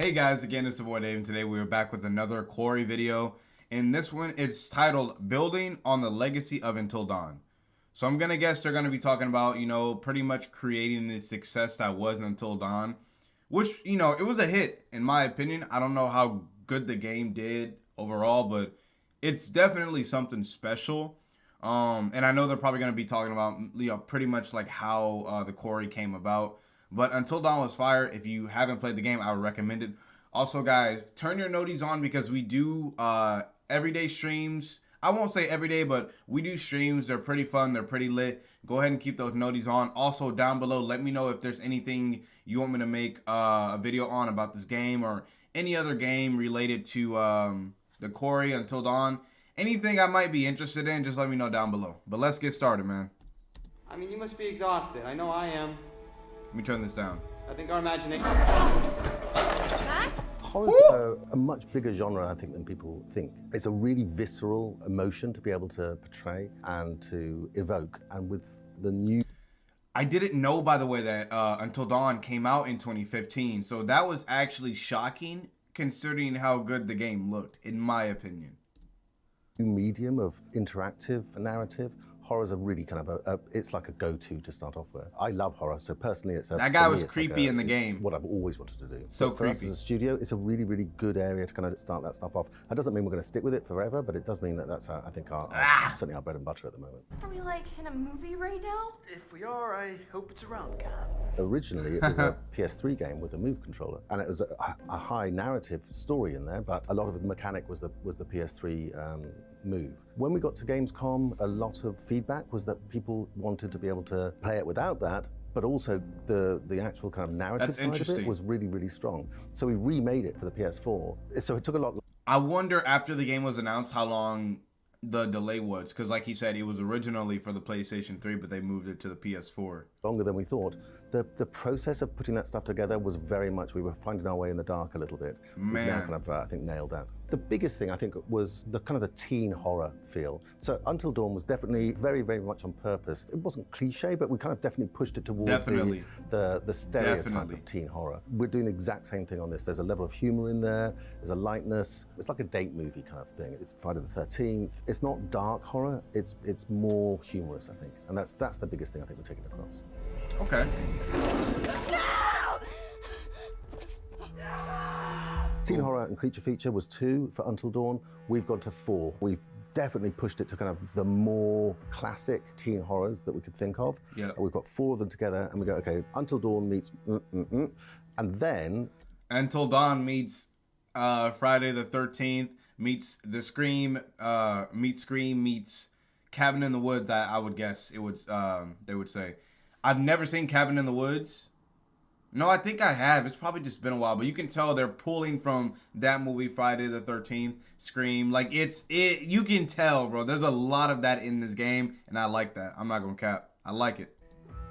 Hey guys, again, it's the boy Dave, and today we are back with another Quarry video. And this one is titled Building on the Legacy of Until Dawn. So I'm going to guess they're going to be talking about, pretty much creating the success that was Until Dawn. Which, it was a hit, in my opinion. I don't know how good the game did overall, but it's definitely something special. And I know they're probably going to be talking about, pretty much like how the Quarry came about. But Until Dawn was fire. If you haven't played the game, I would recommend it. Also, guys, turn your noties on because we do everyday streams. I won't say every day, but we do streams. They're pretty fun. They're pretty lit. Go ahead and keep those noties on. Also, down below, let me know if there's anything you want me to make a video on about this game or any other game related to the Quarry, Until Dawn. Anything I might be interested in, just let me know down below. But let's get started, man. I mean, you must be exhausted. I know I am. Let me turn this down. I think our imagination... Max? Horror's a much bigger genre, I think, than people think. It's a really visceral emotion to be able to portray and to evoke. And with the new... I didn't know, by the way, that Until Dawn came out in 2015. So that was actually shocking considering how good the game looked, in my opinion. medium of interactive narrative, horror's a really kind of it's like a go-to to start off with. I love horror, so personally that guy was creepy in the game. What I've always wanted to do. So for us creepy. as a studio, it's a really, really good area to kind of start that stuff off. That doesn't mean we're going to stick with it forever, but it does mean that that's I think certainly our bread and butter at the moment. Are we like in a movie right now? If we are, I hope it's a rom-com. Originally, it was a PS3 game with a Move controller, and it was a high narrative story in there, but a lot of the mechanic was the PS3 Move. When we got to Gamescom, a lot of feedback was that people wanted to be able to play it without that, but also the actual kind of narrative side of it was really, really strong. So we remade it for the PS4. So it took a lot. I wonder after the game was announced how long the delay was, because like he said, it was originally for the PlayStation 3, but they moved it to the PS4. Longer than we thought. The process of putting that stuff together was very much, we were finding our way in the dark a little bit. Man. We've now kind of, I think, nailed that. The biggest thing, I think, was the kind of the teen horror feel. So Until Dawn was definitely very, very much on purpose. It wasn't cliche, but we kind of definitely pushed it towards the stereotype of teen horror. We're doing the exact same thing on this. There's a level of humor in there. There's a lightness. It's like a date movie kind of thing. It's Friday the 13th. It's not dark horror. It's more humorous, I think. And that's the biggest thing I think we're taking across. Okay. Teen horror and creature feature was 2 for Until Dawn. We've gone to 4. We've definitely pushed it to kind of the more classic teen horrors that we could think of. Yeah. We've got 4 of them together, and we go, okay, Until Dawn meets and then Until Dawn meets Friday the 13th, meets The Scream, meets Scream, meets Cabin in the Woods. I would guess it would. They would say. I've never seen Cabin in the Woods. No, I think I have. It's probably just been a while, but you can tell they're pulling from that movie, Friday the 13th, Scream. Like you can tell, bro. There's a lot of that in this game, and I like that. I'm not gonna cap. I like it.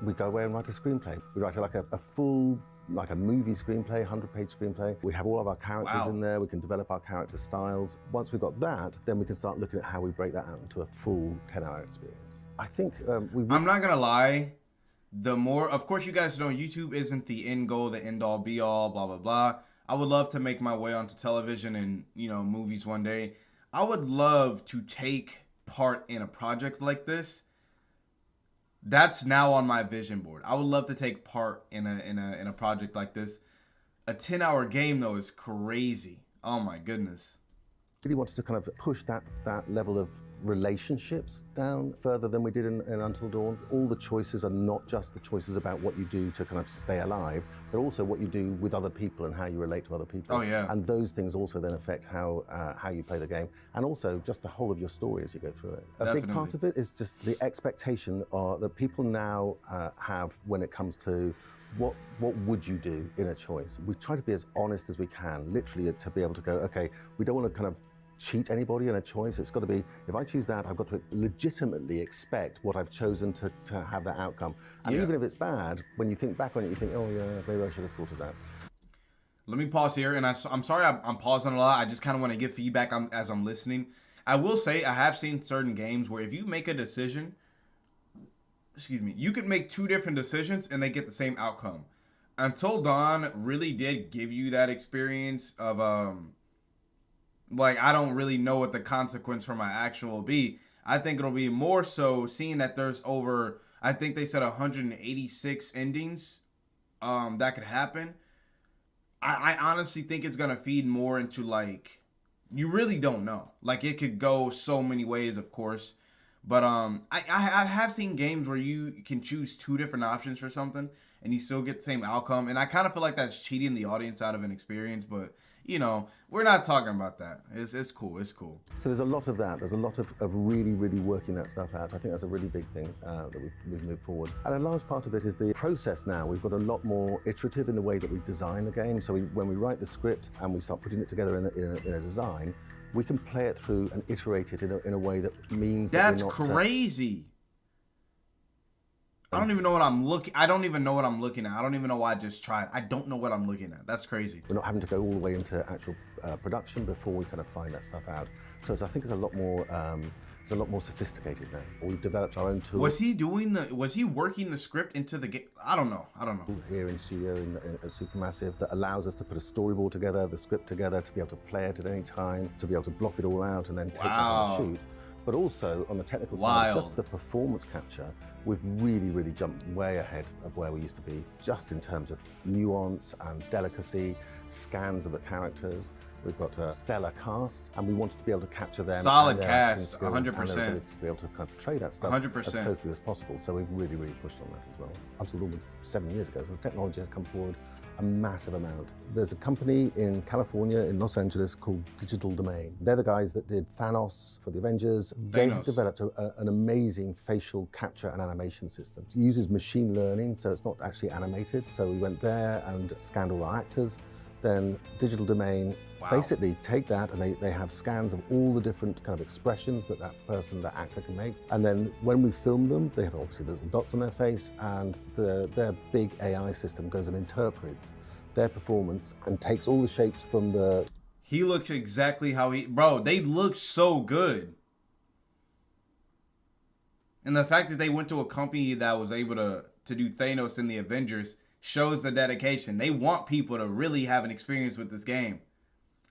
We go away and write a screenplay. We write like a full, like a movie screenplay, 100-page screenplay. We have all of our characters in there. We can develop our character styles. Once we've got that, then we can start looking at how we break that out into a full 10-hour experience. I think I'm not gonna lie. The more, of course, you guys know YouTube isn't the end goal, the end all be all, blah, blah, blah. I would love to make my way onto television and, movies one day. I would love to take part in a project like this. That's now on my vision board. I would love to take part in a project like this. A 10-hour game, though, is crazy. Oh, my goodness. Really wanted to kind of push that level of relationships down further than we did in Until Dawn. All the choices are not just the choices about what you do to kind of stay alive, they're also what you do with other people and how you relate to other people. Oh, yeah. And those things also then affect how you play the game, and also just the whole of your story as you go through it. A big part of it is just the expectation that people now have when it comes to what would you do in a choice. We try to be as honest as we can, literally, to be able to go, okay, we don't want to kind of cheat anybody in a choice. It's got to be, if I choose that, I've got to legitimately expect what I've chosen to have that outcome. And even if it's bad, when you think back on it, you think, oh yeah, maybe I should have thought of that. Let me pause here, and I'm sorry I'm pausing a lot. I just kind of want to give feedback as I'm listening. I will say I have seen certain games where if you make a decision, you can make 2 different decisions and they get the same outcome. Until Dawn really did give you that experience of like I don't really know what the consequence for my action will be. I think it'll be more so seeing that there's over, I think they said 186 endings that could happen. I honestly think it's gonna feed more into like you really don't know. Like it could go so many ways, of course. But I have seen games where you can choose two different options for something and you still get the same outcome. And I kind of feel like that's cheating the audience out of an experience. But you know, we're not talking about that. It's cool. It's cool. So there's a lot of that. There's a lot of really, really working that stuff out. I think that's a really big thing that we've moved forward. And a large part of it is the process now. We've got a lot more iterative in the way that we design the game. So when we write the script and we start putting it together in a design, we can play it through and iterate it in a way that means that's that we're not crazy. I don't even know what I'm looking. I don't even know what I'm looking at. I don't even know why I just tried. I don't know what I'm looking at. That's crazy. We're not having to go all the way into actual production before we kind of find that stuff out. So I think it's a lot more. It's a lot more sophisticated now. We've developed our own tools. Was he working the script into the game? I don't know. Here in studio at Supermassive that allows us to put a storyboard together, the script together, to be able to play it at any time, to be able to block it all out and then take it and shoot. But also on the technical side, just the performance capture, we've really, really jumped way ahead of where we used to be, just in terms of nuance and delicacy, scans of the characters. We've got a stellar cast, and we wanted to be able to capture them. Solid cast, 100%. To be able to kind of portray that stuff 100%. as closely as possible. So we've really, really pushed on that as well. Until almost 7 years ago, so the technology has come forward a massive amount. There's a company in California, in Los Angeles, called Digital Domain. They're the guys that did Thanos for the Avengers. They developed an amazing facial capture and animation system. It uses machine learning, so it's not actually animated. So we went there and scanned all our actors. Then Digital Domain basically take that and they have scans of all the different kind of expressions that that actor can make. And then when we film them, they have obviously little dots on their face, and their big AI system goes and interprets their performance and takes all the shapes from the... He looks exactly how Bro, they look so good. And the fact that they went to a company that was able to do Thanos in the Avengers shows the dedication. They want people to really have an experience with this game.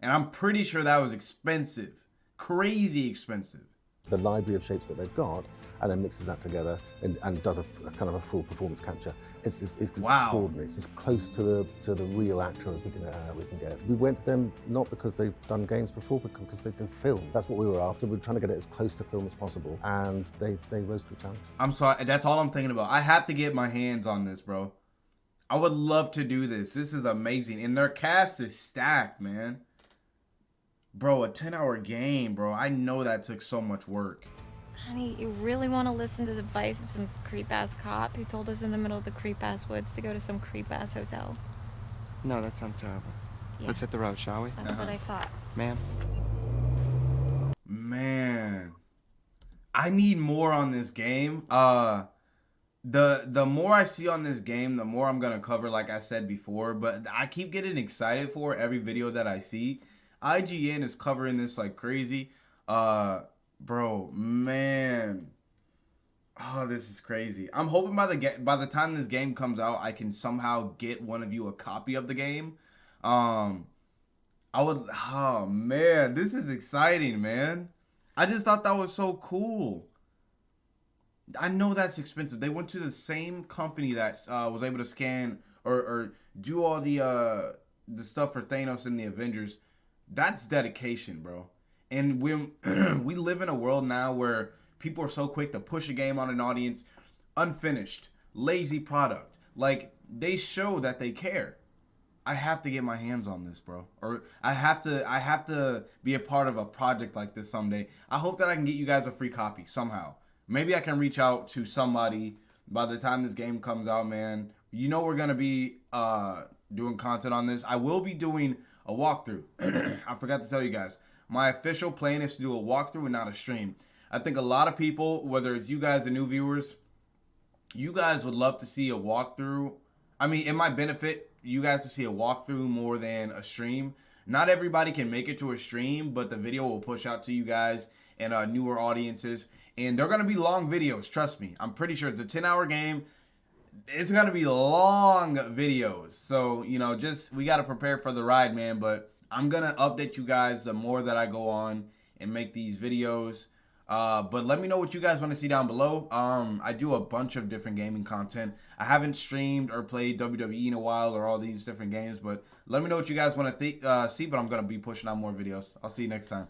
And I'm pretty sure that was expensive. Crazy expensive. The library of shapes that they've got, and then mixes that together and does a kind of a full performance capture. It's extraordinary. It's as close to the real actor as we can get. We went to them not because they've done games before, but because they do film. That's what we were after. We were trying to get it as close to film as possible, and they rose to the challenge. I'm sorry. That's all I'm thinking about. I have to get my hands on this, bro. I would love to do this. This is amazing. And their cast is stacked, man. Bro, a 10-hour game, bro. I know that took so much work. Honey, you really want to listen to the advice of some creep-ass cop who told us in the middle of the creep-ass woods to go to some creep-ass hotel? No, that sounds terrible. Yeah. Let's hit the road, shall we? That's what I thought. Ma'am? Man. I need more on this game. The more I see on this game, the more I'm gonna cover, like I said before. But I keep getting excited for every video that I see. IGN is covering this like crazy. Bro, man. Oh, this is crazy. I'm hoping by the time this game comes out, I can somehow get one of you a copy of the game. Oh man, this is exciting, man. I just thought that was so cool. I know that's expensive. They went to the same company that was able to scan or do all the stuff for Thanos and the Avengers. That's dedication, bro. And we live in a world now where people are so quick to push a game on an audience, unfinished, lazy product. Like, they show that they care. I have to get my hands on this, bro. Or I have to be a part of a project like this someday. I hope that I can get you guys a free copy somehow. Maybe I can reach out to somebody by the time this game comes out, man. You know we're going to be doing content on this. I will be doing a walkthrough. I forgot to tell you guys. My official plan is to do a walkthrough and not a stream. I think a lot of people, whether it's you guys, the new viewers, you guys would love to see a walkthrough. I mean, it might benefit you guys to see a walkthrough more than a stream. Not everybody can make it to a stream, but the video will push out to you guys and newer audiences. And they're going to be long videos, trust me. I'm pretty sure it's a 10-hour game. it's gonna be long videos. So, you know, just we gotta prepare for the ride, man. But I'm gonna update you guys the more that I go on and make these videos. But let me know what you guys want to see down below. I do a bunch of different gaming content. I haven't streamed or played WWE in a while or all these different games, but let me know what you guys want to see. But I'm gonna be pushing out more videos. I'll see you next time.